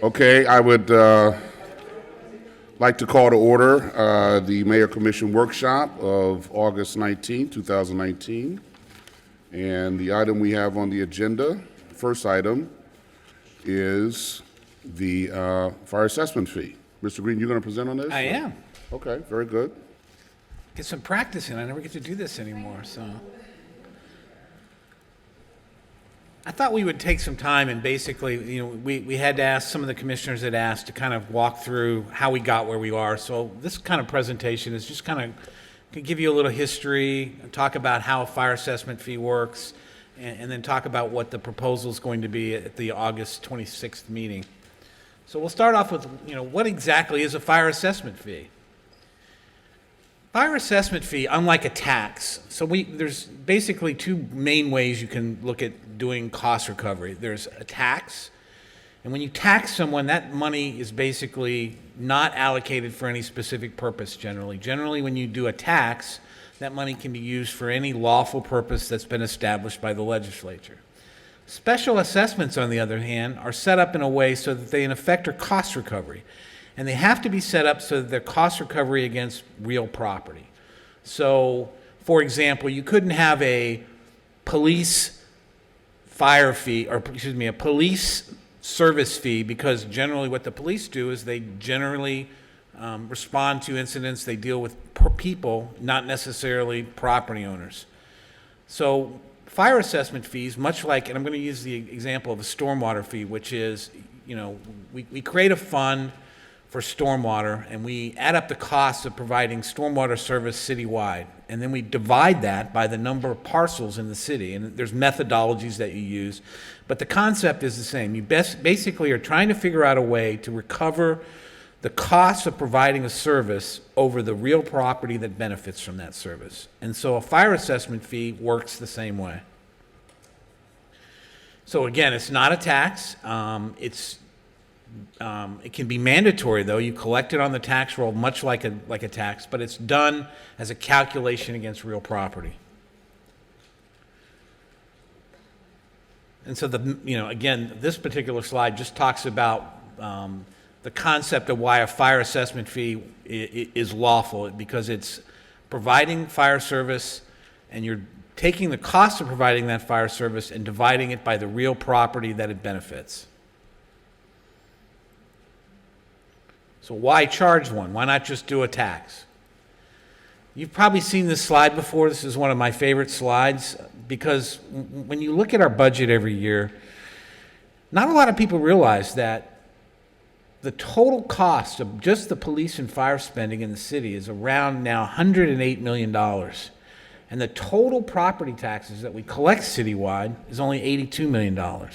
Okay, I would like to call to order the Mayor Commission Workshop of August 19, 2019. And the item we have on the agenda, first item, is the fire assessment fee. Mr. Green, you're going to present on this? I am. Okay, very good. Get some practice in. I never get to do this anymore, so. I thought we would take some time and basically, we had to ask, some of the commissioners had asked to kind of walk through how we got where we are. So this kind of presentation is just kind of to give you a little history, talk about how a fire assessment fee works, and then talk about what the proposal is going to be at the August 26th meeting. So we'll start off with, what exactly is a fire assessment fee? Fire assessment fee, unlike a tax, so there's basically two main ways you can look at doing cost recovery. There's a tax, and when you tax someone, that money is basically not allocated for any specific purpose generally. Generally, when you do a tax, that money can be used for any lawful purpose that's been established by the legislature. Special assessments, on the other hand, are set up in a way so that they in effect are cost recovery. And they have to be set up so that they're cost recovery against real property. So, for example, you couldn't have a police fire fee, or excuse me, a police service fee, because generally what the police do is they generally respond to incidents, they deal with people, not necessarily property owners. So fire assessment fees, much like, and I'm going to use the example of a stormwater fee, which is, we create a fund for stormwater, and we add up the costs of providing stormwater service citywide, and then we divide that by the number of parcels in the city, and there's methodologies that you use, but the concept is the same. You basically are trying to figure out a way to recover the costs of providing a service over the real property that benefits from that service. And so a fire assessment fee works the same way. So again, it's not a tax. It can be mandatory, though. You collect it on the tax roll, much like a tax, but it's done as a calculation against real property. And so again, this particular slide just talks about the concept of why a fire assessment fee is lawful, because it's providing fire service, and you're taking the cost of providing that fire service and dividing it by the real property that it benefits. So why charge one? Why not just do a tax? You've probably seen this slide before. This is one of my favorite slides, because when you look at our budget every year, not a lot of people realize that the total cost of just the police and fire spending in the city is around now $108 million. And the total property taxes that we collect citywide is only $82 million.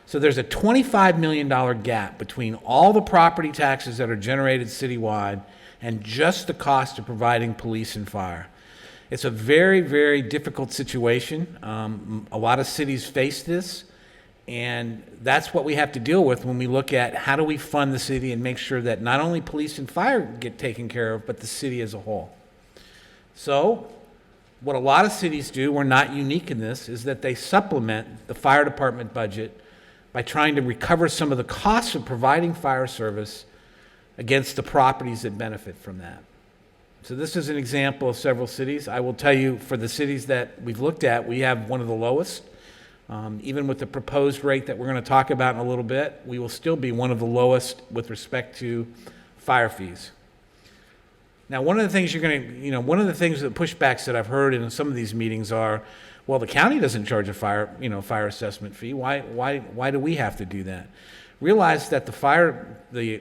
So there's a $25 million gap between all the property taxes that are generated citywide and just the cost of providing police and fire. It's a very, very difficult situation. A lot of cities face this, and that's what we have to deal with when we look at how do we fund the city and make sure that not only police and fire get taken care of, but the city as a whole. So what a lot of cities do, we're not unique in this, is that they supplement the fire department budget by trying to recover some of the costs of providing fire service against the properties that benefit from that. So this is an example of several cities. I will tell you, for the cities that we've looked at, we have one of the lowest. Even with the proposed rate that we're going to talk about in a little bit, we will still be one of the lowest with respect to fire fees. Now, one of the things one of the things that pushbacks that I've heard in some of these meetings are, well, the county doesn't charge a fire assessment fee. Why do we have to do that? Realize that the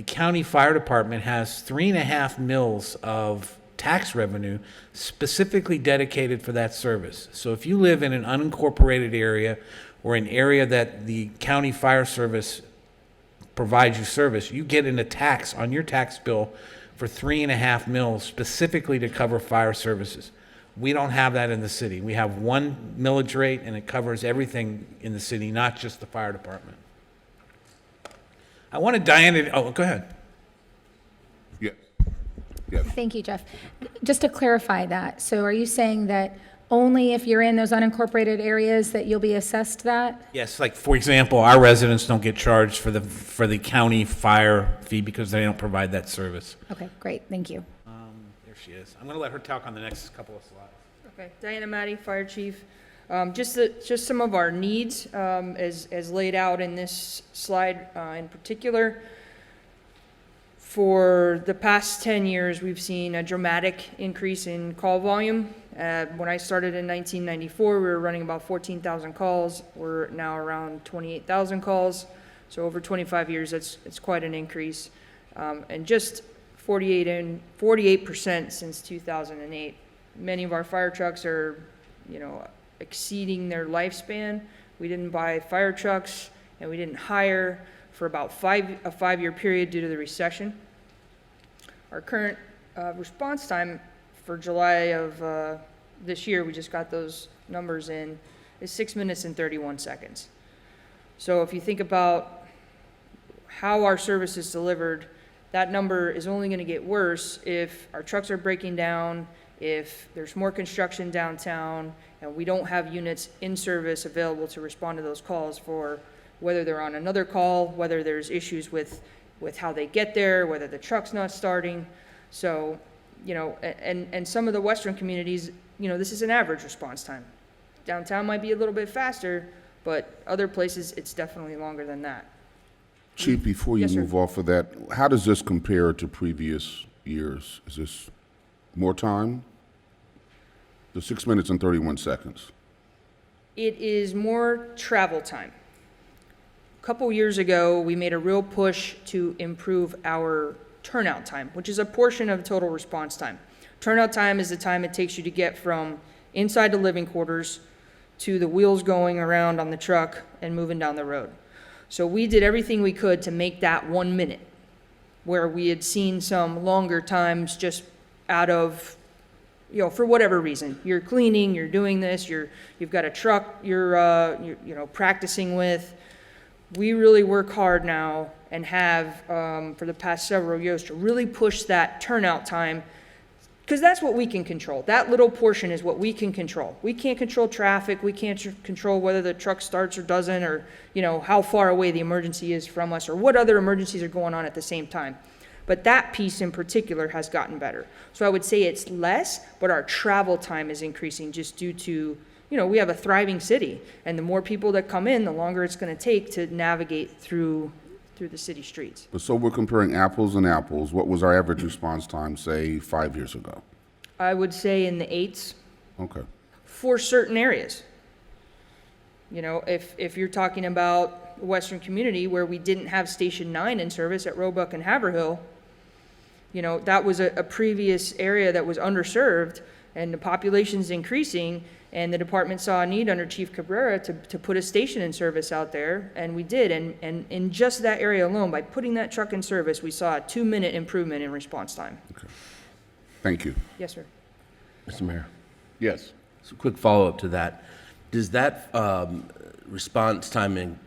county fire department has 3.5 mils of tax revenue specifically dedicated for that service. So if you live in an unincorporated area or an area that the county fire service provides you service, you get in a tax on your tax bill for 3.5 mils specifically to cover fire services. We don't have that in the city. We have one millage rate, and it covers everything in the city, not just the fire department. I wanted Diana, go ahead. Yes. Yes. Thank you, Jeff. Just to clarify that, so are you saying that Only if you're in those unincorporated areas that you'll be assessed that? Yes, like, for example, our residents don't get charged for the county fire fee because they don't provide that service. Okay, great, thank you. There she is. I'm going to let her talk on the next couple of slides. Okay, Diana Matty, Fire Chief. Just some of our needs, as laid out in this slide in particular. For the past 10 years, we've seen a dramatic increase in call volume. When I started in 1994, we were running about 14,000 calls. We're now around 28,000 calls. So over 25 years, it's quite an increase. And just 48% since 2008. Many of our fire trucks are, exceeding their lifespan. We didn't buy fire trucks and we didn't hire for about a 5-year period due to the recession. Our current response time for July of this year, we just got those numbers in, is 6 minutes and 31 seconds. So if you think about how our service is delivered, that number is only going to get worse if our trucks are breaking down, if there's more construction downtown, and we don't have units in service available to respond to those calls, for whether they're on another call, whether there's issues with how they get there, whether the truck's not starting. So, and some of the western communities, this is an average response time. Downtown might be a little bit faster, but other places, it's definitely longer than that. Chief, before you Yes, sir. move off of that, how does this compare to previous years? Is this more time? The 6 minutes and 31 seconds. It is more travel time. A couple years ago, we made a real push to improve our turnout time, which is a portion of total response time. Turnout time is the time it takes you to get from inside the living quarters to the wheels going around on the truck and moving down the road. So we did everything we could to make that 1 minute, where we had seen some longer times just out of, for whatever reason. You're cleaning, you're doing this, you've got a truck you're practicing with. We really work hard now and have for the past several years to really push that turnout time, because that's what we can control. That little portion is what we can control. We can't control traffic. We can't control whether the truck starts or doesn't, or how far away the emergency is from us, or what other emergencies are going on at the same time. But that piece in particular has gotten better. So I would say it's less, but our travel time is increasing just due to, we have a thriving city, and the more people that come in, the longer it's going to take to navigate through the city streets. But so we're comparing apples and apples. What was our average response time, say, 5 years ago? I would say in the 8s Okay. for certain areas. If you're talking about the western community where we didn't have Station 9 in service at Roebuck and Haverhill, that was a previous area that was underserved, and the population's increasing, and the department saw a need under Chief Cabrera to put a station in service out there, and we did. And in just that area alone, by putting that truck in service, we saw a 2-minute improvement in response time. Thank you. Yes, sir. Mr. Mayor, Yes. so quick follow-up to that. Does that response timing,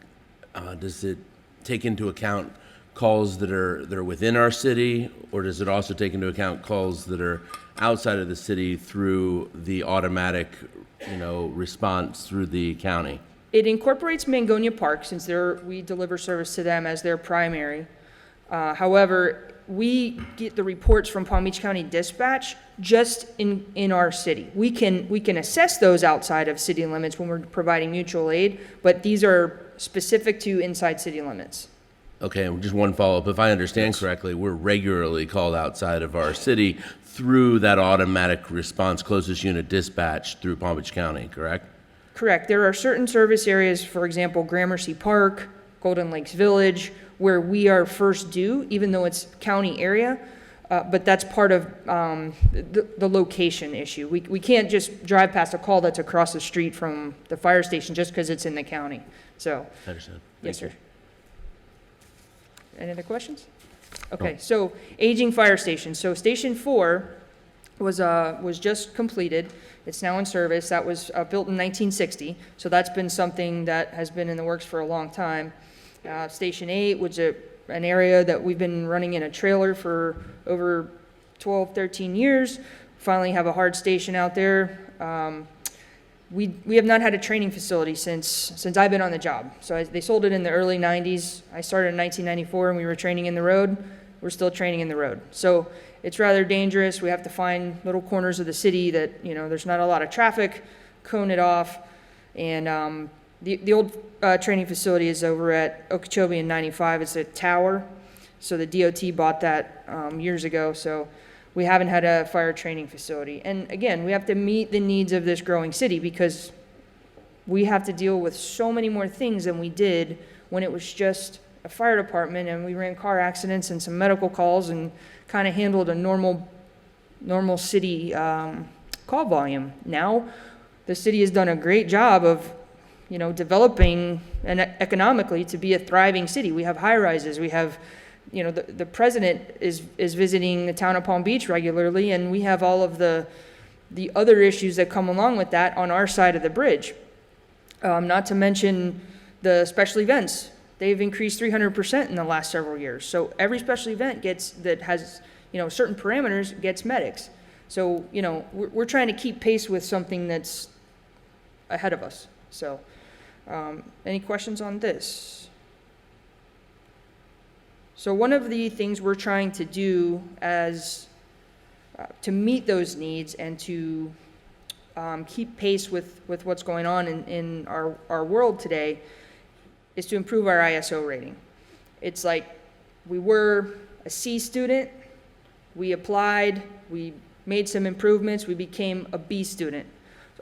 does it take into account calls that are within our city, or does it also take into account calls that are outside of the city through the automatic, response through the county? It incorporates Mangonia Park, since we deliver service to them as their primary. However, we get the reports from Palm Beach County Dispatch just in our city. We can assess those outside of city limits when we're providing mutual aid, but these are specific to inside city limits. Okay, and just one follow-up. If I understand correctly, we're regularly called outside of our city through that automatic response closest unit dispatch through Palm Beach County, correct? Correct. There are certain service areas, for example, Gramercy Park, Golden Lakes Village, where we are first due, even though it's county area. But that's part of the location issue. We can't just drive past a call that's across the street from the fire station just because it's in the county. So, I understand. yes, Thank sir. Any other questions? Okay, so aging fire station. So Station 4 was just completed. It's now in service. That was built in 1960. So that's been something that has been in the works for a long time. Station 8 was an area that we've been running in a trailer for over 12, 13 years. Finally have a hard station out there. we have not had a training facility since I've been on the job. So they sold it in the early 90s. I started in 1994 and we were training in the road. We're still training in the road. So it's rather dangerous. We have to find little corners of the city that, you know, there's not a lot of traffic, cone it off. And the old training facility is over at Okeechobee in 95. It's a tower. So the DOT bought that years ago. So we haven't had a fire training facility. And again, we have to meet the needs of this growing city because we have to deal with so many more things than we did when it was just a fire department and we ran car accidents and some medical calls and kind of handled a normal city call volume. Now, the city has done a great job of, you know, developing and economically to be a thriving city. We have high rises. We have, you know, the president is visiting the town of Palm Beach regularly, and we have all of the other issues that come along with that on our side of the bridge. Not to mention the special events. They've increased 300% in the last several years. So every special event that has, you know, certain parameters gets medics. So, you know, we're trying to keep pace with something that's ahead of us. So, any questions on this? So one of the things we're trying to do as to meet those needs and to keep pace with what's going on in our world today is to improve our ISO rating. It's like we were a C student, we applied, we made some improvements, we became a B student.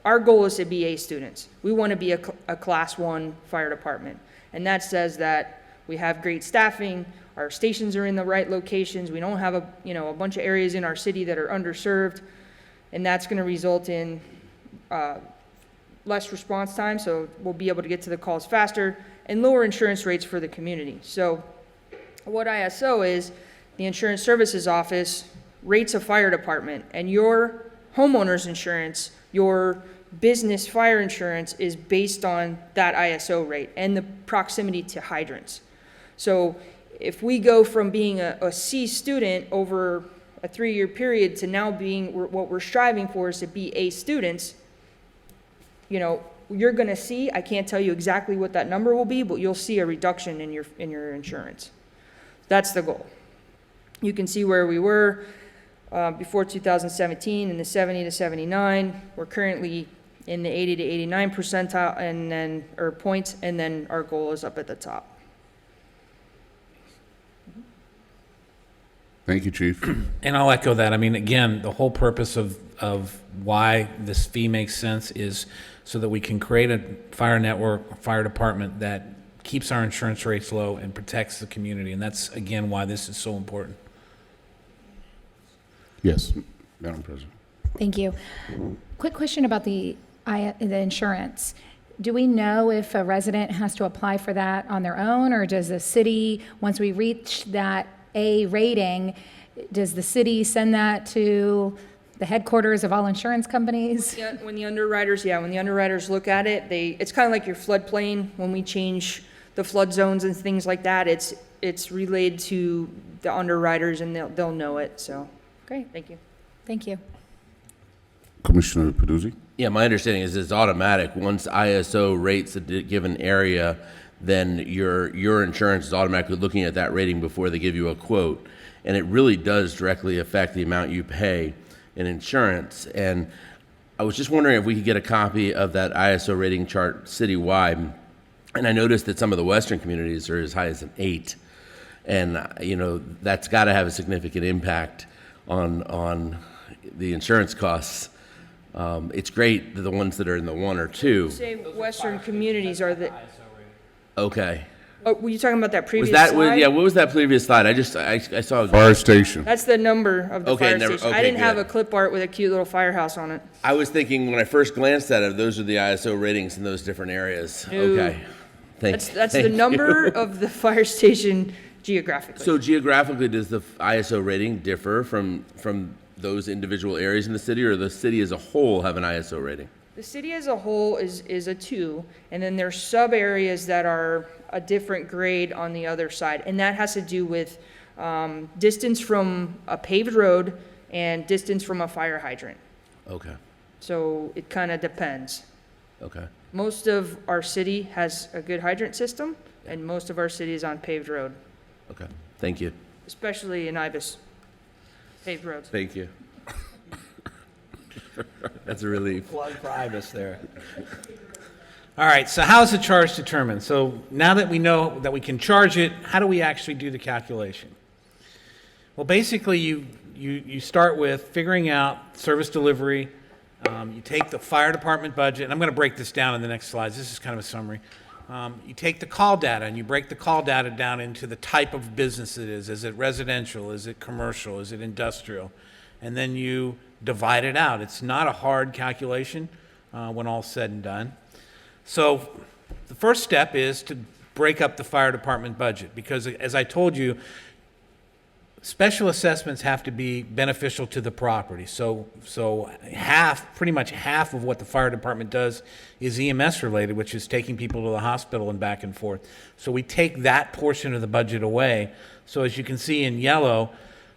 Our goal is to be A students. We want to be a class 1 fire department. And that says that we have great staffing, our stations are in the right locations, we don't have a bunch of areas in our city that are underserved, and that's going to result in less response time, so we'll be able to get to the calls faster, and lower insurance rates for the community. So what ISO is, the Insurance Services Office rates a fire department, and your homeowner's insurance, your business fire insurance is based on that ISO rate and the proximity to hydrants. So if we go from being a C student over a 3-year period to now being, what we're striving for is to be A students, you know, you're going to see, I can't tell you exactly what that number will be, but you'll see a reduction in your insurance. That's the goal. You can see where we were before 2017 in the 70 to 79. We're currently in the 80 to 89 percentile and then, or points, and then our goal is up at the top. Thank you, Chief. And I'll echo that. I mean, again, the whole purpose of why this fee makes sense is so that we can create a fire network, a fire department that keeps our insurance rates low and protects the community. And that's, again, why this is so important. Yes, Madam President. Thank you. Quick question about the insurance. Do we know if a resident has to apply for that on their own, or does the city, once we reach that A rating, does the city send that to the headquarters of all insurance companies? Yeah, when the underwriters look at it, it's kind of like your floodplain. When we change the flood zones and things like that, it's relayed to the underwriters and they'll know it. So, Great. thank you. Thank you. Commissioner Peduzzi? Yeah, my understanding is it's automatic. Once ISO rates a given area, then your insurance is automatically looking at that rating before they give you a quote. And it really does directly affect the amount you pay in insurance. And I was just wondering if we could get a copy of that ISO rating chart citywide. And I noticed that some of the western communities are as high as an 8. And, you know, that's got to have a significant impact on the insurance costs. It's great that the ones that are in the 1 or 2. Say western communities are the, Okay. oh, were you talking about that Was previous that, slide? yeah, what was that previous slide? I saw. Fire station. That's the number of the Okay, fire never- station. I okay, didn't have good. a clip art with a cute little firehouse on it. I was thinking when I first glanced at it, those are the ISO ratings in those different areas. No. Okay. That's the thank you. number of the fire station geographically. So geographically, does the ISO rating differ from those individual areas in the city, or the city as a whole have an ISO rating? The city as a whole is a 2, and then there's sub areas that are a different grade on the other side, and that has to do with distance from a paved road and distance from a fire hydrant. Okay. So it kind of depends. Okay. Most of our city has a good hydrant system, and most of our city is on paved road, Okay. Thank you. especially in Ibis, paved roads. Thank you. That's a relief. Plug for Ibis there. All right, so how is the charge determined? So now that we know that we can charge it, how do we actually do the calculation? Well, basically, you start with figuring out service delivery. You take the fire department budget, and I'm going to break this down in the next slides. This is kind of a summary. You take the call data, and you break the call data down into the type of business it is. Is it residential? Is it commercial? Is it industrial? And then you divide it out. It's not a hard calculation when all's said and done. So the first step is to break up the fire department budget, because as I told you, special assessments have to be beneficial to the property. So pretty much half of what the fire department does is EMS related, which is taking people to the hospital and back and forth. So we take that portion of the budget away. So as you can see in yellow,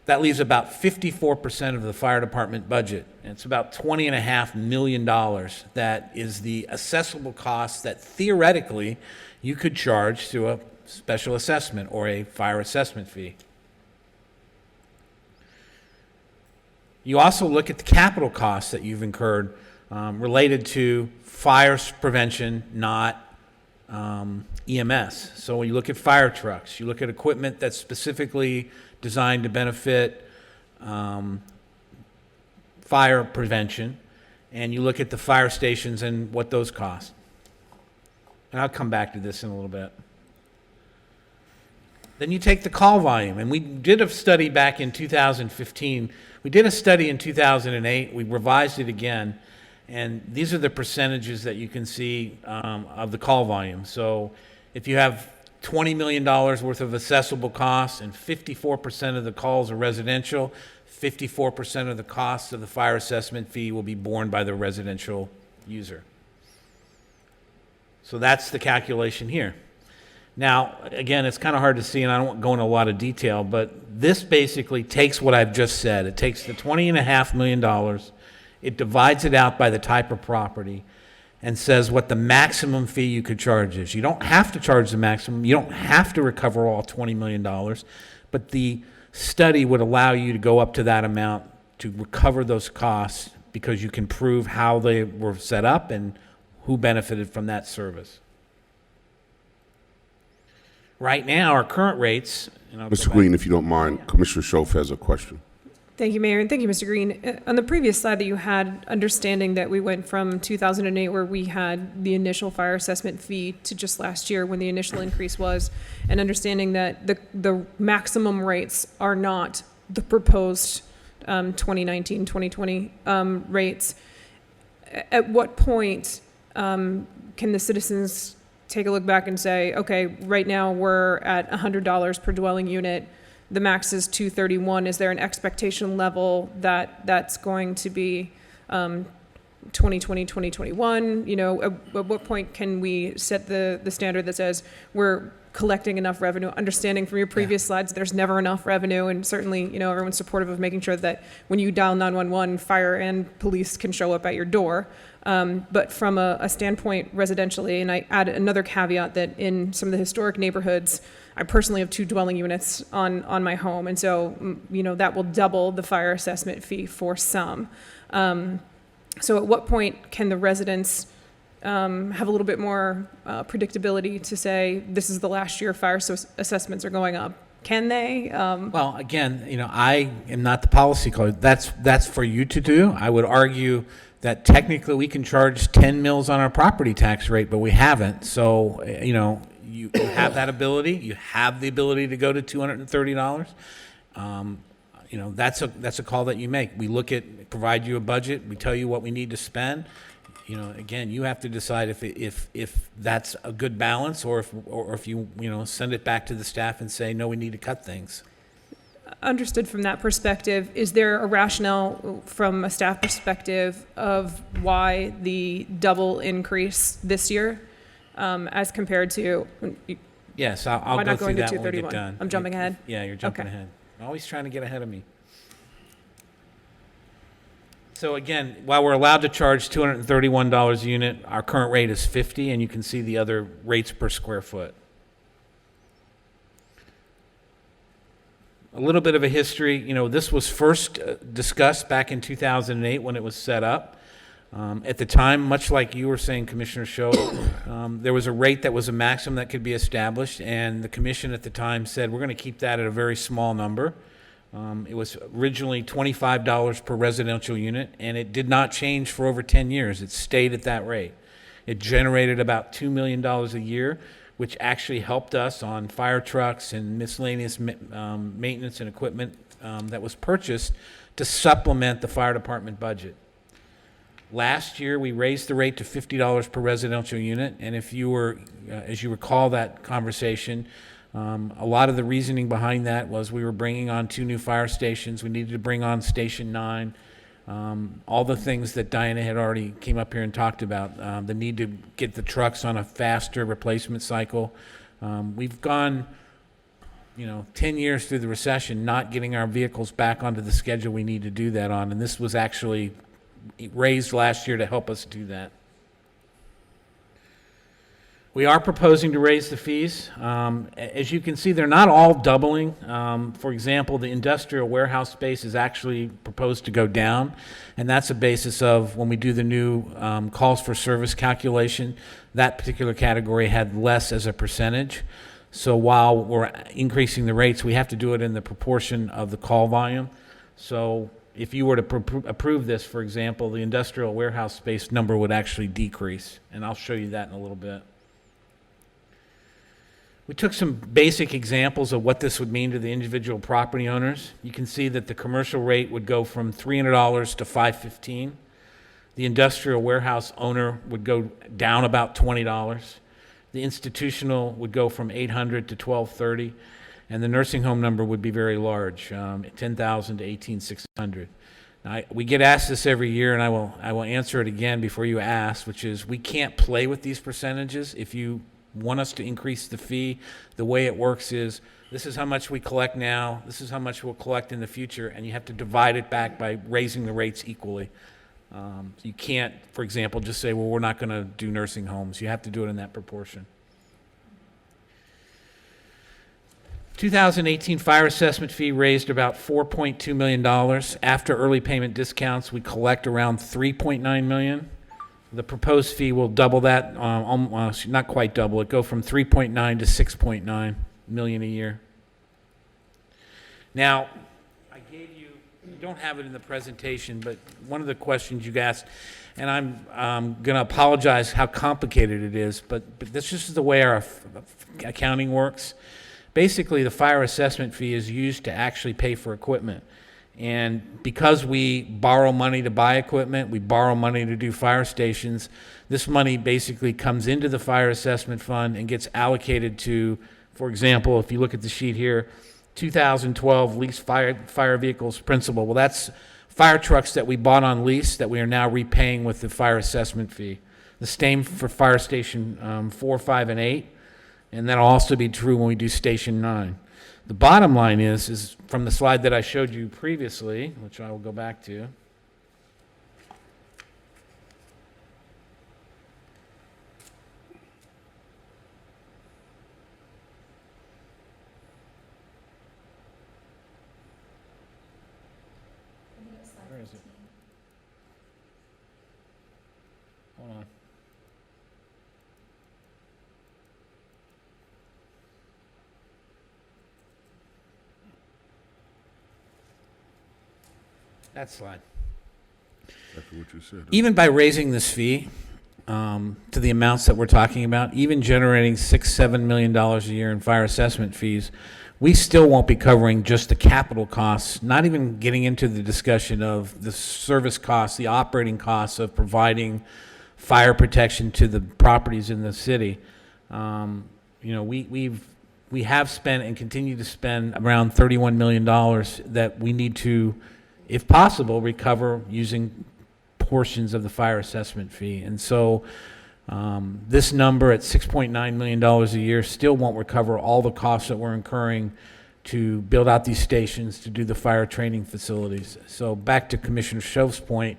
that leaves about 54% of the fire department budget. And it's about $20.5 million that is the assessable cost that theoretically you could charge through a special assessment or a fire assessment fee. You also look at the capital costs that you've incurred related to fire prevention, not EMS. So when you look at fire trucks, you look at equipment that's specifically designed to benefit fire prevention, and you look at the fire stations and what those cost. And I'll come back to this in a little bit. Then you take the call volume, and we did a study back in 2015. We did a study in 2008. We revised it again, and these are the percentages that you can see of the call volume. So if you have $20 million worth of assessable costs and 54% of the calls are residential, 54% of the costs of the fire assessment fee will be borne by the residential user. So that's the calculation here. Now, again, it's kind of hard to see, and I don't go into a lot of detail, but this basically takes what I've just said. It takes the $20.5 million, it divides it out by the type of property, and says what the maximum fee you could charge is. You don't have to charge the maximum. You don't have to recover all $20 million, but the study would allow you to go up to that amount to recover those costs because you can prove how they were set up and who benefited from that service. Right now, our current rates... Mr. Green, if you don't mind, Commissioner Schoaf has a question. Thank you, Mayor, and thank you, Mr. Green. On the previous slide that you had, understanding that we went from 2008, where we had the initial fire assessment fee, to just last year when the initial increase was, and understanding that the maximum rates are not the proposed 2019, 2020 rates, at what point can the citizens take a look back and say, okay, right now we're at $100 per dwelling unit, the max is $231. Is there an expectation level that's going to be 2020, 2021? You know, at what point can we set the standard that says we're collecting enough revenue? Understanding from your previous slides, there's never enough revenue, and certainly, you know, everyone's supportive of making sure that when you dial 911, fire and police can show up at your door. But from a standpoint residentially, and I add another caveat that in some of the historic neighborhoods, I personally have 2 dwelling units on my home, and so, you know, that will double the fire assessment fee for some. So at what point can the residents have a little bit more predictability to say, this is the last year fire assessments are going up? Can they? Well, again, you know, I am not the policy code. That's for you to do. I would argue that technically we can charge 10 mils on our property tax rate, but we haven't. So, you know, you have that ability. You have the ability to go to $230. You know, that's a call that you make. We provide you a budget. We tell you what we need to spend. You know, again, you have to decide if that's a good balance, or if you send it back to the staff and say, no, we need to cut things. Understood from that perspective. Is there a rationale from a staff perspective of why the double increase this year as compared to? Yes, I'll why go not through going to that when we get 231? done. I'm jumping ahead? Yeah, you're jumping Okay. ahead. Always trying to get ahead of me. So again, while we're allowed to charge $231 a unit, our current rate is 50, and you can see the other rates per square foot. A little bit of a history, this was first discussed back in 2008 when it was set up. At the time, much like you were saying, Commissioner Sho, there was a rate that was a maximum that could be established, and the commission at the time said, we're going to keep that at a very small number. It was originally $25 per residential unit, and it did not change for over 10 years. It stayed at that rate. It generated about $2 million a year, which actually helped us on fire trucks and miscellaneous maintenance and equipment that was purchased to supplement the fire department budget. Last year, we raised the rate to $50 per residential unit, and if you were, as you recall that conversation, a lot of the reasoning behind that was we were bringing on 2 new fire stations. We needed to bring on Station 9. All the things that Diana had already came up here and talked about. The need to get the trucks on a faster replacement cycle. We've gone, 10 years through the recession not getting our vehicles back onto the schedule we need to do that on. And this was actually raised last year to help us do that. We are proposing to raise the fees. As you can see, they're not all doubling. For example, the industrial warehouse space is actually proposed to go down, and that's a basis of when we do the new calls for service calculation, that particular category had less as a percentage. So while we're increasing the rates, we have to do it in the proportion of the call volume. So if you were to approve this, for example, the industrial warehouse space number would actually decrease, and I'll show you that in a little bit. We took some basic examples of what this would mean to the individual property owners. You can see that the commercial rate would go from $300 to $515. The industrial warehouse owner would go down about $20. The institutional would go from $800 to $1,230, and the nursing home number would be very large, $10,000 to $18,600. Now, we get asked this every year, and I will answer it again before you ask, which is we can't play with these percentages. If you want us to increase the fee, the way it works is this is how much we collect now, this is how much we'll collect in the future, and you have to divide it back by raising the rates equally. You can't, for example, just say, well, we're not going to do nursing homes. You have to do it in that proportion. 2018 fire assessment fee raised about $4.2 million. After early payment discounts, we collect around $3.9 million. The proposed fee will double that, not quite double it, go from 3.9 to 6.9 million a year. Now, I gave you don't have it in the presentation, but one of the questions you asked, and I'm going to apologize how complicated it is, but this just is the way our accounting works. Basically, the fire assessment fee is used to actually pay for equipment. And because we borrow money to buy equipment, we borrow money to do fire stations, this money basically comes into the fire assessment fund and gets allocated to, for example, if you look at the sheet here, 2012 leased fire vehicles principal. Well, that's fire trucks that we bought on lease that we are now repaying with the fire assessment fee. The same for fire station 4, 5, and 8, and that'll also be true when we do station 9. The bottom line is from the slide that I showed you previously, which I will go back to. Where is it? Hold on. That slide. Exactly what you said. Even by raising this fee to the amounts that we're talking about, even generating $6-7 million a year in fire assessment fees, we still won't be covering just the capital costs, not even getting into the discussion of the service costs, the operating costs of providing fire protection to the properties in the city. We have spent and continue to spend around $31 million that we need to, if possible, recover using portions of the fire assessment fee. And so this number at $6.9 million a year still won't recover all the costs that we're incurring to build out these stations, to do the fire training facilities. So back to Commissioner Shove's point,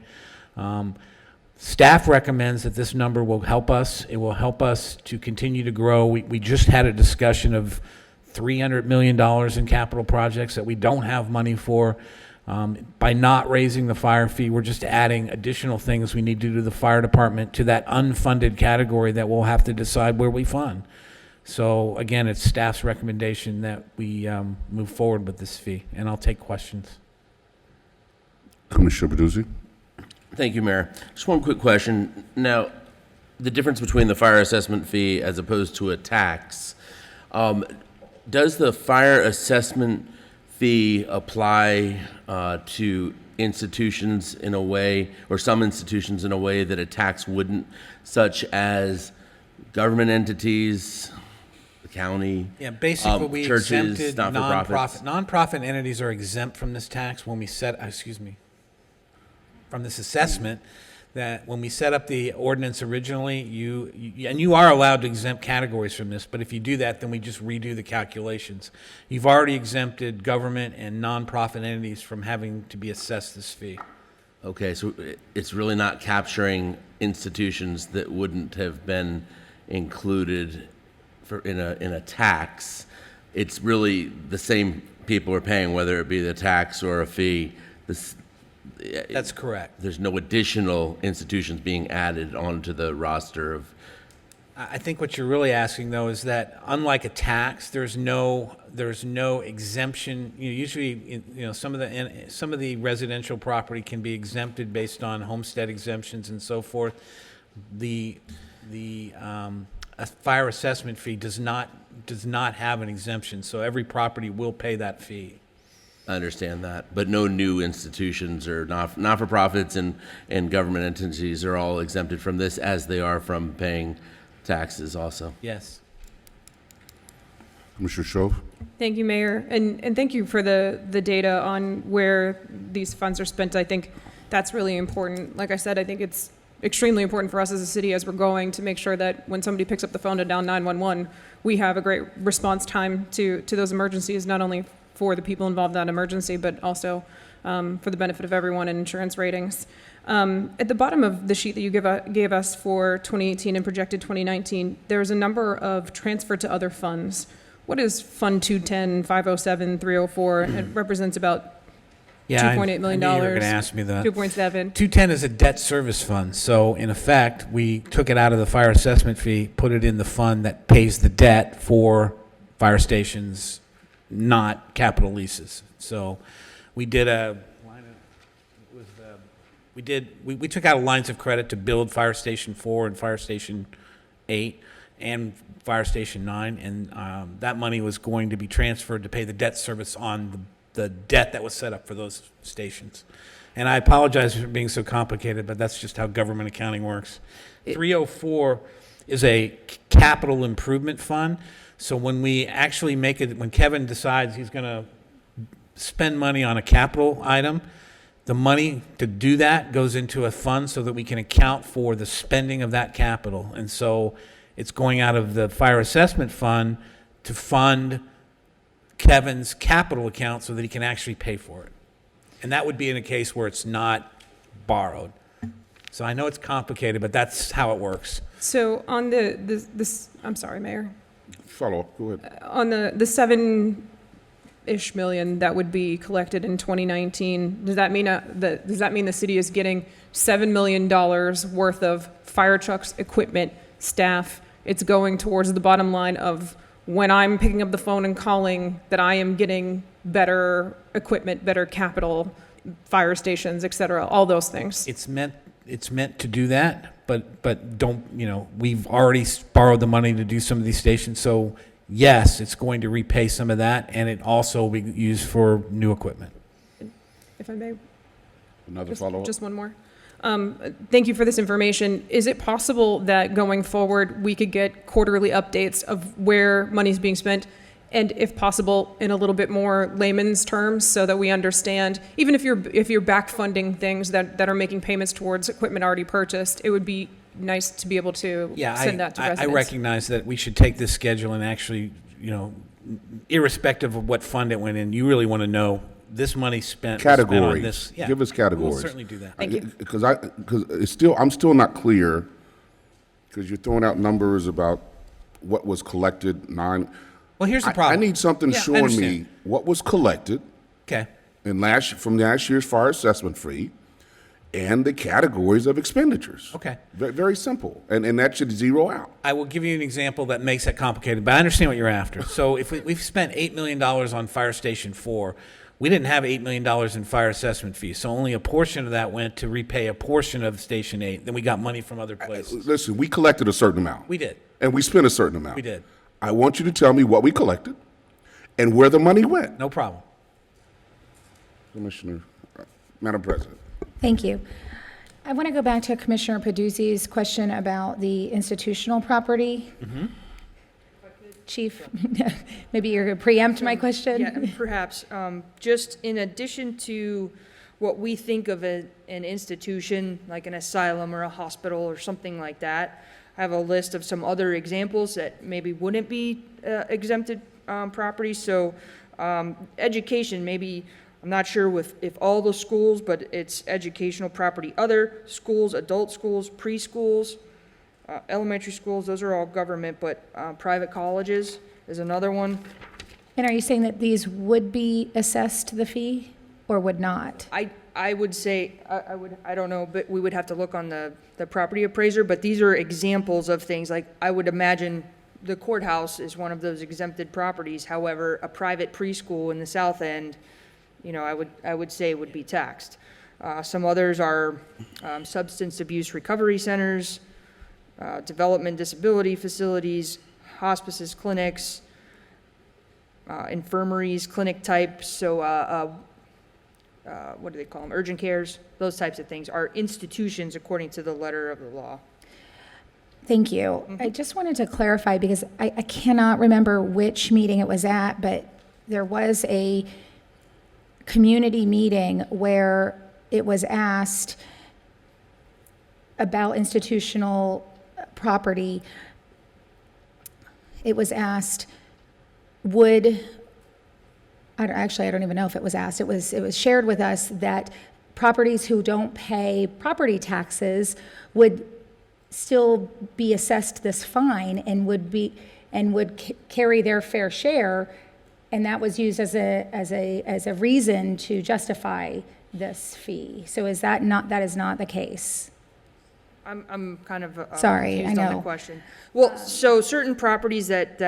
staff recommends that this number will help us. It will help us to continue to grow. We just had a discussion of $300 million in capital projects that we don't have money for. By not raising the fire fee, we're just adding additional things we need to do to the fire department to that unfunded category that we'll have to decide where we fund. So again, it's staff's recommendation that we move forward with this fee, and I'll take questions. Commissioner Peduzzi? Thank you, Mayor. Just one quick question. Now, the difference between the fire assessment fee as opposed to a tax, does the fire assessment fee apply to institutions in a way, or some institutions in a way that a tax wouldn't, such as government entities, the county? Yeah, basically, we churches, exempted not-for-profits? nonprofit entities are exempt from this tax when we set, from this assessment, that when we set up the ordinance originally, and you are allowed to exempt categories from this, but if you do that, then we just redo the calculations. You've already exempted government and nonprofit entities from having to be assessed this fee. Okay, so it's really not capturing institutions that wouldn't have been included in a tax. It's really the same people are paying, whether it be the tax or a fee. That's correct. There's no additional institutions being added onto the roster of. I think what you're really asking, though, is that unlike a tax, there's no exemption. Usually, some of the residential property can be exempted based on homestead exemptions and so forth. A fire assessment fee does not have an exemption, so every property will pay that fee. I understand that, but no new institutions or not-for-profits and government entities are all exempted from this, as they are from paying taxes also. Yes. Commissioner Shove? Thank you, Mayor, and thank you for the data on where these funds are spent. I think that's really important. Like I said, I think it's extremely important for us as a city as we're going to make sure that when somebody picks up the phone to dial 911, we have a great response time to those emergencies, not only for the people involved in that emergency, but also for the benefit of everyone in insurance ratings. At the bottom of the sheet that you gave us for 2018 and projected 2019, there's a number of transfer to other funds. What is Fund 210, 507, 304? It represents about $2.8 million. I knew you were going to ask me that. 2.7. 210 is a debt service fund. So in effect, we took it out of the fire assessment fee, put it in the fund that pays the debt for fire stations, not capital leases. So we did we took out lines of credit to build Fire Station 4 and Fire Station 8 and Fire Station 9, and that money was going to be transferred to pay the debt service on the debt that was set up for those stations. And I apologize for being so complicated, but that's just how government accounting works. 304 is a capital improvement fund. So when we actually when Kevin decides he's going to spend money on a capital item, the money to do that goes into a fund so that we can account for the spending of that capital. And so it's going out of the fire assessment fund to fund Kevin's capital account so that he can actually pay for it. And that would be in a case where it's not borrowed. So I know it's complicated, but that's how it works. So on I'm sorry, Mayor. Follow up, go ahead. On the 7-ish million that would be collected in 2019, does that mean the city is getting $7 million worth of fire trucks, equipment, staff? It's going towards the bottom line of when I'm picking up the phone and calling, that I am getting better equipment, better capital, fire stations, et cetera, all those things. It's meant to do that, but don't, we've already borrowed the money to do some of these stations, so yes, it's going to repay some of that, and it also will be used for new equipment. If I may, Another follow-up? just one more. Thank you for this information. Is it possible that going forward, we could get quarterly updates of where money's being spent? And if possible, in a little bit more layman's terms, so that we understand, even if you're back funding things that are making payments towards equipment already purchased, it would be nice to be able to send that to residents. I recognize that we should take this schedule and actually, you know, irrespective of what fund it went in, you really want to know this money spent was spent on Categories. this. Yeah, Give us categories. We'll certainly do that. Because I'm still not clear, because you're throwing out numbers about what was collected, Well, here's the I problem. need something Yeah, I showing me understand. what was collected Okay. from last year's fire assessment fee and the categories of expenditures. Okay. Very, very simple. And that should zero out. I will give you an example that makes that complicated, but I understand what you're after. So if we've spent $8 million on Fire Station 4, we didn't have $8 million in fire assessment fees, so only a portion of that went to repay a portion of Station 8. Then we got money from other places. Listen, we collected a certain amount. We did. And we spent a certain amount. We did. I want you to tell me what we collected and where the money went. No problem. Commissioner, Madam President. Thank you. I want to go back to Commissioner Peduzzi's question about the institutional property. Chief, maybe you're going to preempt my question? Yeah, and perhaps, just in addition to what we think of an institution, like an asylum or a hospital or something like that, I have a list of some other examples that maybe wouldn't be exempted properties. So education, maybe, I'm not sure if all the schools, but it's educational property. Other schools, adult schools, preschools, elementary schools, those are all government, but private colleges is another one. And are you saying that these would be assessed the fee or would not? I would say, I don't know, but we would have to look on the property appraiser, but these are examples of things, like, I would imagine the courthouse is one of those exempted properties. However, a private preschool in the south end, you know, I would say would be taxed. Some others are substance abuse recovery centers, development disability facilities, hospices, clinics, infirmaries, clinic types, so what do they call them, urgent cares, those types of things are institutions according to the letter of the law. Thank you. I just wanted to clarify because I cannot remember which meeting it was at, but there was a community meeting where it was asked about institutional property. It was asked, I don't even know if it was asked. It was shared with us that properties who don't pay property taxes would still be assessed this fine and would carry their fair share, and that was used as a reason to justify this fee. So that is not the case? I'm kind of Sorry, confused I on the know. question. Well, so certain properties that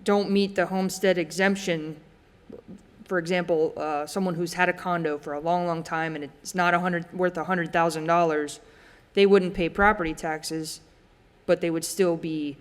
don't meet the homestead exemption, for example, someone who's had a condo for a long, long time and it's not worth $100,000, they wouldn't pay property taxes, but they would still be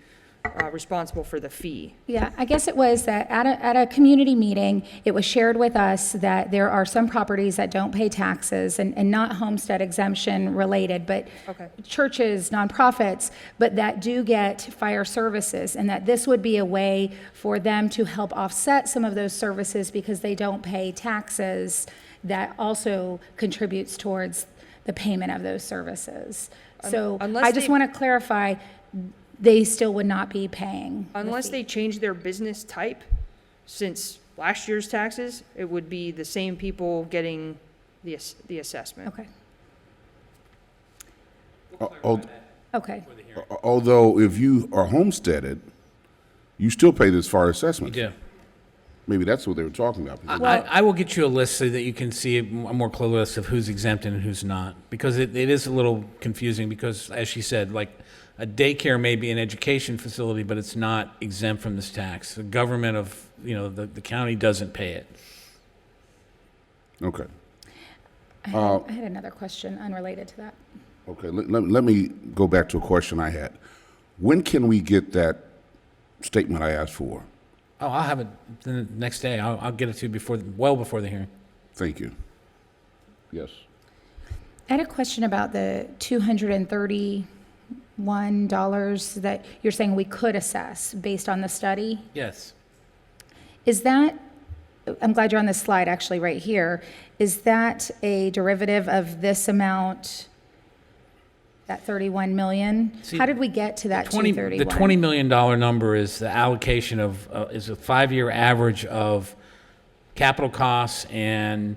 responsible for the fee. Yeah, I guess it was that at a community meeting, it was shared with us that there are some properties that don't pay taxes and not homestead exemption related, but Okay. churches, nonprofits, but that do get fire services, and that this would be a way for them to help offset some of those services because they don't pay taxes that also contributes towards the payment of those services. So unless I just they- want to clarify, they still would not be paying the Unless fee. they change their business type, since last year's taxes, it would be the same people getting the assessment. Okay, Al- okay. Although if you are homesteaded, you still pay this fire We assessment. do. Maybe that's what they were talking about. I will get you a list so that you can see a more clear list of who's exempt and who's not, because it is a little confusing, because as she said, like, a daycare may be an education facility, but it's not exempt from this tax. The government of, the county doesn't pay it. Okay. I had another question unrelated to that. Okay, let me go back to a question I had. When can we get that statement I asked for? Oh, I'll have it the next day. I'll get it to you well before the hearing. Thank you. Yes. I had a question about the $231 that you're saying we could assess based on the study. Yes. Is that, I'm glad you're on this slide actually right here, is that a derivative of this amount that 31 million? See, How did we get to that 20 231? The $20 million number is the allocation of, is a 5-year average of capital costs and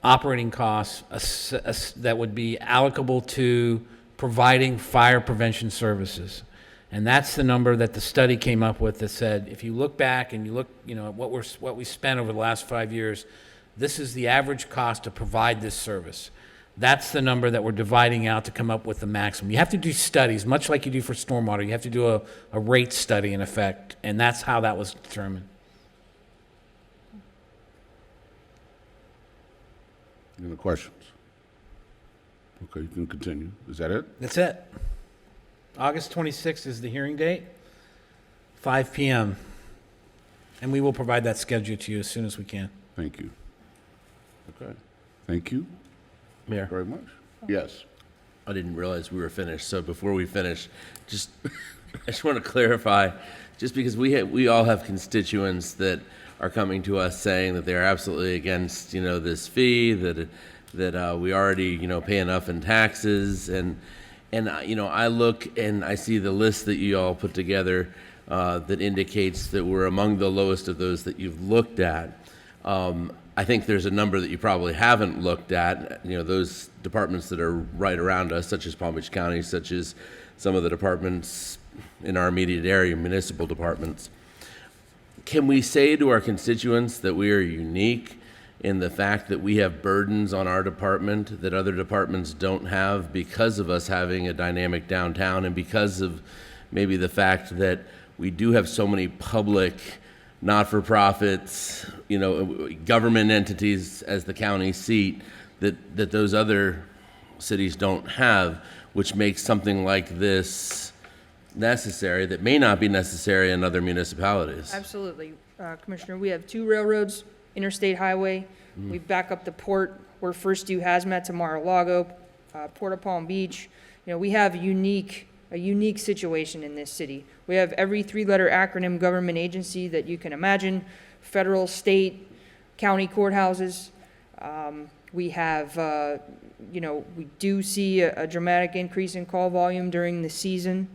operating costs that would be allocable to providing fire prevention services. And that's the number that the study came up with that said, if you look back and you look, at what we spent over the last 5 years, this is the average cost to provide this service. That's the number that we're dividing out to come up with the maximum. You have to do studies, much like you do for stormwater. You have to do a rate study, in effect, and that's how that was determined. Any other questions? Okay, you can continue. Is that it? That's it. August 26th is the hearing date, 5 p.m. And we will provide that schedule to you as soon as we can. Thank you. Okay, thank you Mayor, very much. Yes. I didn't realize we were finished, so before we finish, I just want to clarify, just because we all have constituents that are coming to us saying that they're absolutely against, this fee, that we already, pay enough in taxes, and I look and I see the list that you all put together that indicates that we're among the lowest of those that you've looked at. I think there's a number that you probably haven't looked at, those departments that are right around us, such as Palm Beach County, such as some of the departments in our immediate area, municipal departments. Can we say to our constituents that we are unique in the fact that we have burdens on our department that other departments don't have because of us having a dynamic downtown and because of maybe the fact that we do have so many public not-for-profits, government entities as the county seat that those other cities don't have, which makes something like this necessary that may not be necessary in other municipalities? Absolutely, Commissioner. We have 2 railroads, interstate highway. We back up the port. We're first due hazmat to Mar-a-Lago, Port of Palm Beach. We have a unique situation in this city. We have every 3-letter acronym government agency that you can imagine, federal, state, county courthouses. We have, we do see a dramatic increase in call volume during the season,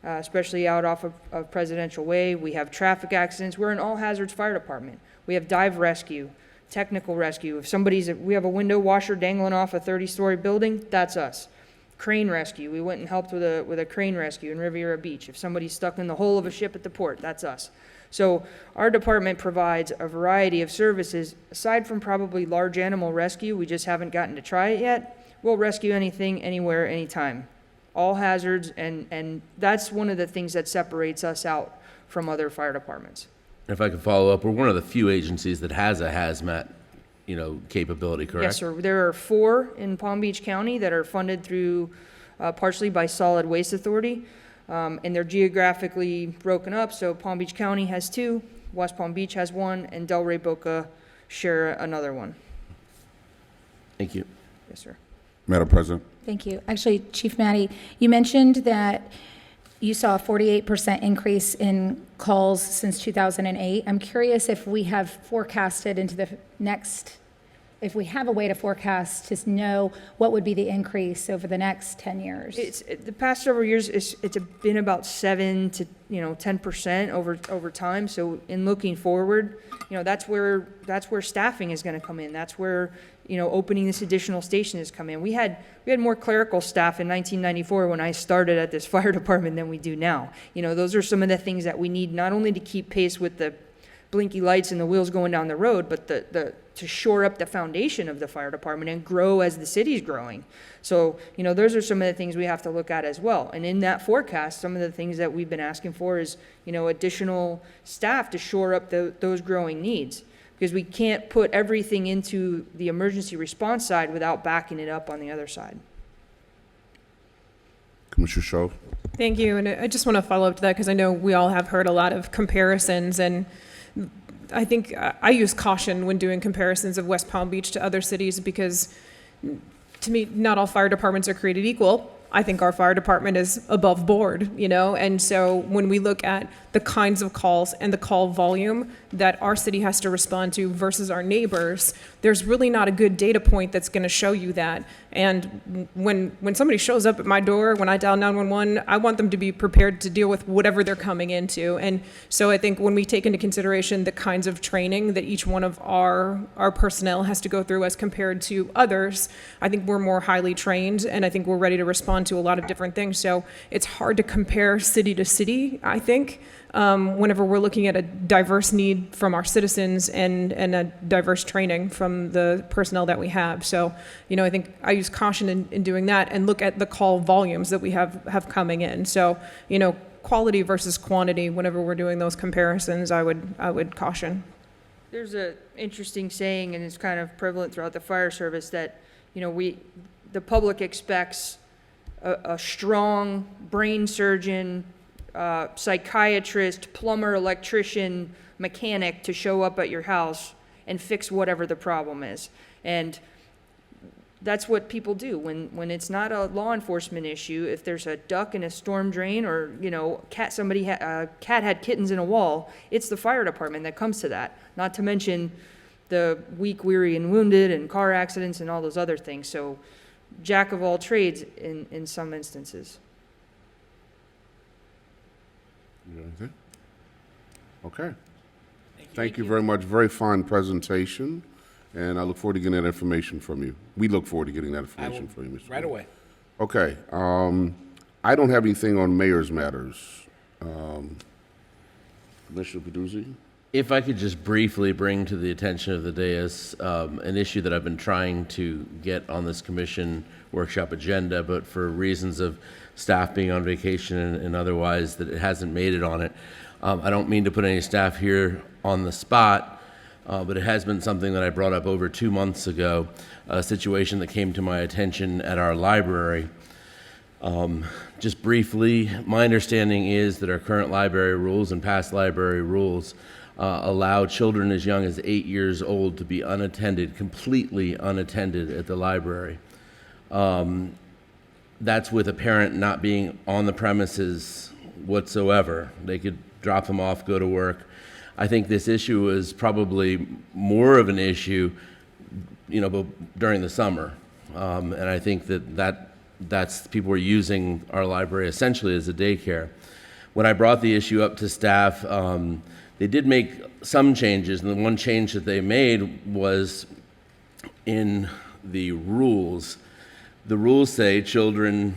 especially out off of Presidential Way. We have traffic accidents. We're an all-hazards fire department. We have dive rescue, technical rescue. If we have a window washer dangling off a 30-story building, that's us. Crane rescue. We went and helped with a crane rescue in Riviera Beach. If somebody's stuck in the hull of a ship at the port, that's us. So our department provides a variety of services. Aside from probably large animal rescue, we just haven't gotten to try it yet. We'll rescue anything, anywhere, anytime. All hazards, and that's one of the things that separates us out from other fire departments. If I could follow up, we're one of the few agencies that has a hazmat, capability, correct? Yes, sir. There are 4 in Palm Beach County that are funded through, partially by Solid Waste Authority, and they're geographically broken up. So Palm Beach County has 2, West Palm Beach has 1, and Delray Boca share another one. Thank you. Yes, sir. Madam President. Thank you. Actually, Chief Matty, you mentioned that you saw a 48% increase in calls since 2008. I'm curious if we have forecasted into the next, if we have a way to forecast to know what would be the increase over the next 10 years. The past several years, it's been about 7 to 10% over time. So in looking forward, that's where staffing is going to come in. That's where opening this additional station has come in. We had more clerical staff in 1994 when I started at this fire department than we do now. Those are some of the things that we need not only to keep pace with the blinky lights and the wheels going down the road, but to shore up the foundation of the fire department and grow as the city's growing. So, those are some of the things we have to look at as well. And in that forecast, some of the things that we've been asking for is, additional staff to shore up those growing needs. Because we can't put everything into the emergency response side without backing it up on the other side. Commissioner Sho. Thank you. And I just want to follow up to that because I know we all have heard a lot of comparisons, and I think I use caution when doing comparisons of West Palm Beach to other cities because to me, not all fire departments are created equal. I think our fire department is above board, you know? And so when we look at the kinds of calls and the call volume that our city has to respond to versus our neighbors, there's really not a good data point that's going to show you that. And when somebody shows up at my door, when I dial 911, I want them to be prepared to deal with whatever they're coming into. And so I think when we take into consideration the kinds of training that each one of our personnel has to go through as compared to others, I think we're more highly trained, and I think we're ready to respond to a lot of different things. So it's hard to compare city to city, I think, whenever we're looking at a diverse need from our citizens and a diverse training from the personnel that we have. So, you know, I think I use caution in doing that and look at the call volumes that we have coming in. So, you know, quality versus quantity, whenever we're doing those comparisons, I would caution. There's a interesting saying, and it's kind of prevalent throughout the fire service, that, you know, the public expects a strong brain surgeon, psychiatrist, plumber, electrician, mechanic to show up at your house and fix whatever the problem is. And that's what people do when it's not a law enforcement issue. If there's a duck in a storm drain, or, you know, cat had kittens in a wall, it's the fire department that comes to that. Not to mention the weak, weary, and wounded, and car accidents, and all those other things. So, jack of all trades in some instances. You got anything? Okay. Thank you very much. Very fine presentation, and I look forward to getting that information from you. We look forward to getting that information from you, Mr. Right away. Okay. I don't have anything on mayor's matters. Commissioner Peduzzi? If I could just briefly bring to the attention of the dais an issue that I've been trying to get on this commission workshop agenda, but for reasons of staff being on vacation and otherwise, that it hasn't made it on it. I don't mean to put any staff here on the spot, but it has been something that I brought up over 2 months ago, a situation that came to my attention at our library. Just briefly, my understanding is that our current library rules and past library rules allow children as young as 8 years old to be unattended, completely unattended at the library. That's with a parent not being on the premises whatsoever. They could drop them off, go to work. I think this issue is probably more of an issue, you know, during the summer. And I think that's people are using our library essentially as a daycare. When I brought the issue up to staff, they did make some changes, and the one change that they made was in the rules. The rules say children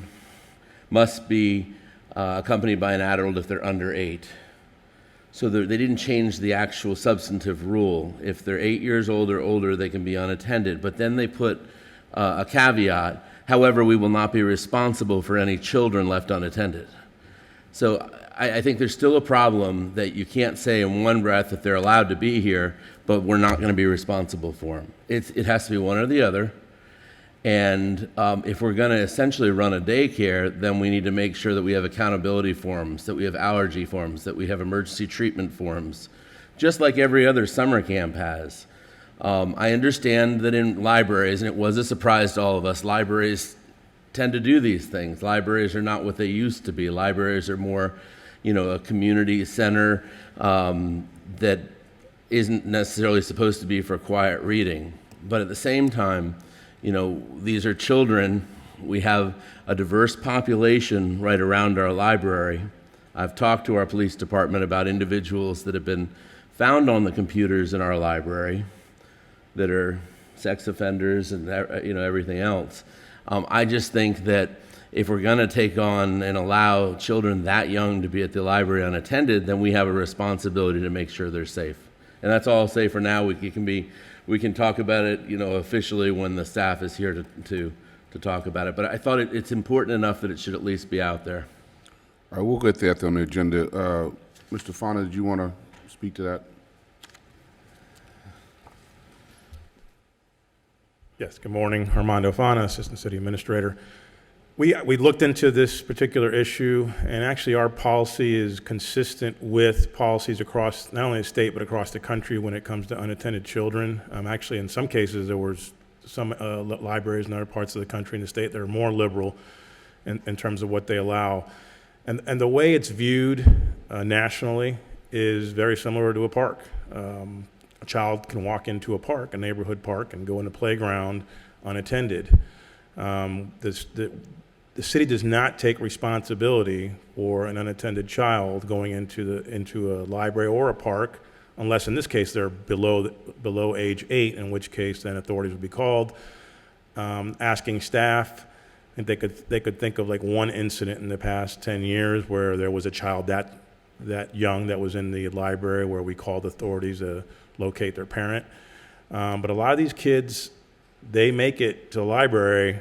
must be accompanied by an adult if they're under 8. So they didn't change the actual substantive rule. If they're 8 years old or older, they can be unattended. But then they put a caveat, however, we will not be responsible for any children left unattended. So I think there's still a problem that you can't say in one breath that they're allowed to be here, but we're not going to be responsible for them. It has to be one or the other. And if we're going to essentially run a daycare, then we need to make sure that we have accountability forms, that we have allergy forms, that we have emergency treatment forms, just like every other summer camp has. I understand that in libraries, and it was a surprise to all of us, libraries tend to do these things. Libraries are not what they used to be. Libraries are more, you know, a community center that isn't necessarily supposed to be for quiet reading. But at the same time, you know, these are children. We have a diverse population right around our library. I've talked to our police department about individuals that have been found on the computers in our library that are sex offenders and, you know, everything else. I just think that if we're going to take on and allow children that young to be at the library unattended, then we have a responsibility to make sure they're safe. And that's all I'll say for now. We can talk about it, you know, officially when the staff is here to talk about it. But I thought it's important enough that it should at least be out there. All right, we'll get that on the agenda. Mr. Fana, did you want to speak to that? Yes, good morning. Armando Fana, Assistant City Administrator. We looked into this particular issue, and actually our policy is consistent with policies across not only the state but across the country when it comes to unattended children. Actually, in some cases, there was some libraries in other parts of the country and the state that are more liberal in terms of what they allow. And the way it's viewed nationally is very similar to a park. A child can walk into a park, a neighborhood park, and go in a playground unattended. The city does not take responsibility for an unattended child going into a library or a park, unless in this case they're below age 8, in which case then authorities would be called. Asking staff, I think they could think of like one incident in the past 10 years where there was a child that young that was in the library where we called authorities to locate their parent. But a lot of these kids, they make it to the library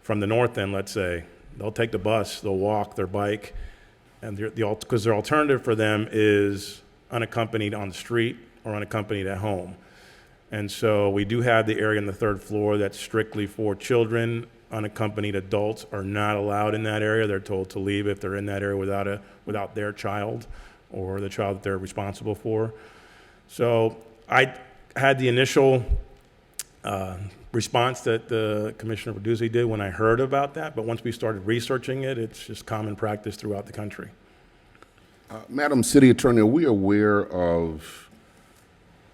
from the north end, let's say. They'll take the bus, they'll walk their bike, and because their alternative for them is unaccompanied on the street or unaccompanied at home. And so we do have the area on the 3rd floor that's strictly for children. Unaccompanied adults are not allowed in that area. They're told to leave if they're in that area without their child or the child that they're responsible for. So I had the initial response that Commissioner Verduzzi did when I heard about that, but once we started researching it, it's just common practice throughout the country. Madam City Attorney, are we aware of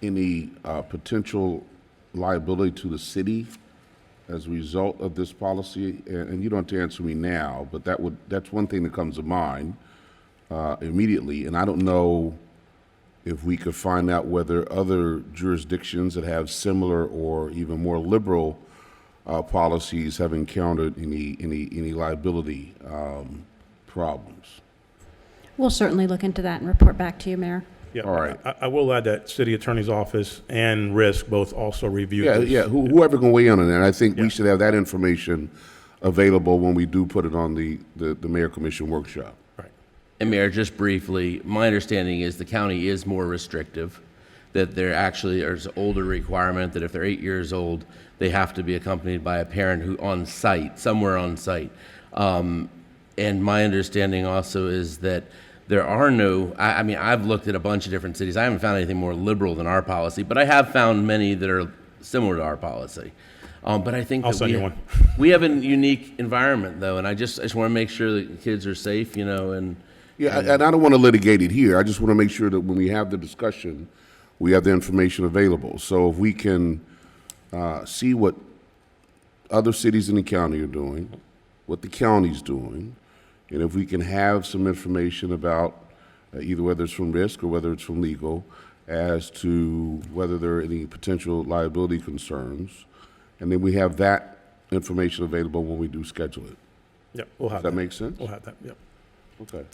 any potential liability to the city as a result of this policy? And you don't have to answer me now, but that's one thing that comes to mind immediately. And I don't know if we could find out whether other jurisdictions that have similar or even more liberal policies have encountered any liability problems. We'll certainly look into that and report back to you, Mayor. Yeah, All right. I will add that City Attorney's Office and RISC both also review Yeah, this. yeah. Whoever can weigh in on it. I think Yeah. we should have that information available when we do put it on the Mayor Commission workshop. Right. And Mayor, just briefly, my understanding is the county is more restrictive, that there actually is an older requirement that if they're 8 years old, they have to be accompanied by a parent who on site, somewhere on site. And my understanding also is that there are no, I mean, I've looked at a bunch of different cities. I haven't found anything more liberal than our policy, but I have found many that are similar to our policy. But I think I'll that send you one. we have a unique environment, though, and I just want to make sure that kids are safe, you know, and Yeah, and I don't want to litigate it here. I just want to make sure that when we have the discussion, we have the information available. So if we can see what other cities in the county are doing, what the county's doing, and if we can have some information about either whether it's from risk or whether it's from legal as to whether there are any potential liability concerns, and then we have that information available when we do schedule it. Yep, we'll have Does that make sense? We'll have that, yep. Okay.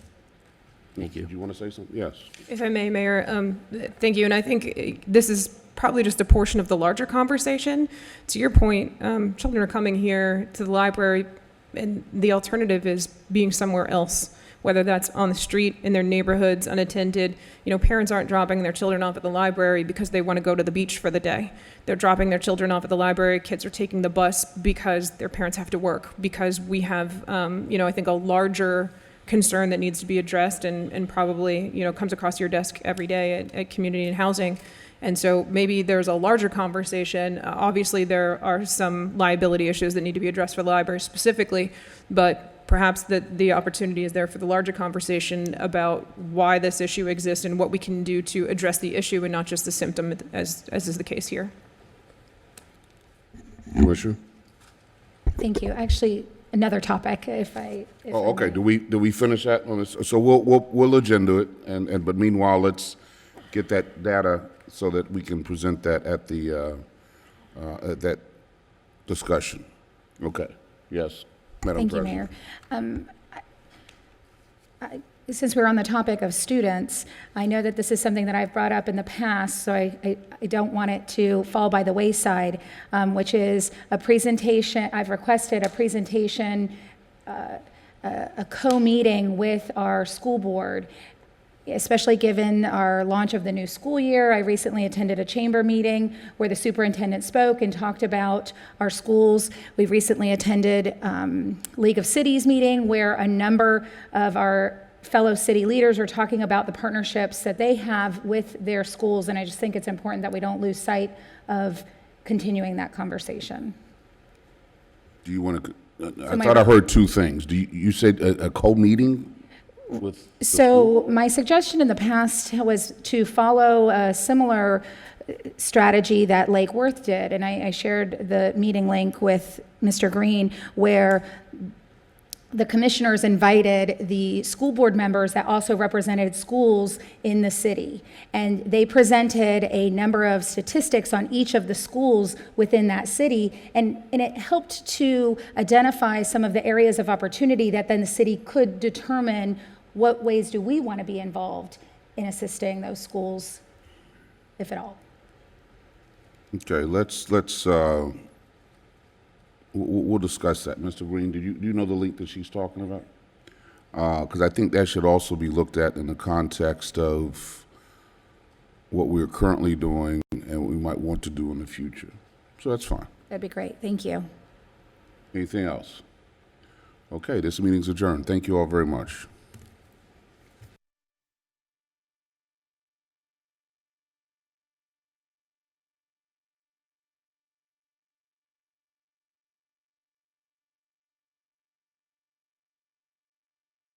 thank you. Do you want to say something? Yes. If I may, Mayor, thank you. And I think this is probably just a portion of the larger conversation. To your point, children are coming here to the library, and the alternative is being somewhere else, whether that's on the street, in their neighborhoods, unattended. You know, parents aren't dropping their children off at the library because they want to go to the beach for the day. They're dropping their children off at the library. Kids are taking the bus because their parents have to work, because we have, I think a larger concern that needs to be addressed and probably, comes across your desk every day at Community and Housing. And so maybe there's a larger conversation. Obviously, there are some liability issues that need to be addressed for the library specifically, but perhaps the opportunity is there for the larger conversation about why this issue exists and what we can do to address the issue and not just the symptom, as is the case here. Commissioner? Thank you. Actually, another topic, if I Oh, okay. may. Do we finish that on this? So we'll agenda it, and but meanwhile, let's get that data so that we can present that at that discussion. Okay. Yes, Madam Thank you, President. Mayor. Since we're on the topic of students, I know that this is something that I've brought up in the past, so I don't want it to fall by the wayside, which is a presentation. I've requested a presentation, a co-meeting with our school board, especially given our launch of the new school year. I recently attended a chamber meeting where the superintendent spoke and talked about our schools. We've recently attended League of Cities meeting where a number of our fellow city leaders are talking about the partnerships that they have with their schools, and I just think it's important that we don't lose sight of continuing that conversation. Do you want to I thought I heard two things. You said a co-meeting with? the school? So my suggestion in the past was to follow a similar strategy that Lake Worth did, and I shared the meeting link with Mr. Green, where the commissioners invited the school board members that also represented schools in the city. And they presented a number of statistics on each of the schools within that city. And it helped to identify some of the areas of opportunity that then the city could determine what ways do we want to be involved in assisting those schools, if at all. Okay, we'll discuss that. Mr. Green, do you know the link that she's talking about? Because I think that should also be looked at in the context of what we're currently doing and what we might want to do in the future. So that's fine. That'd be great. Thank you. Anything else? Okay, this meeting's adjourned. Thank you all very much.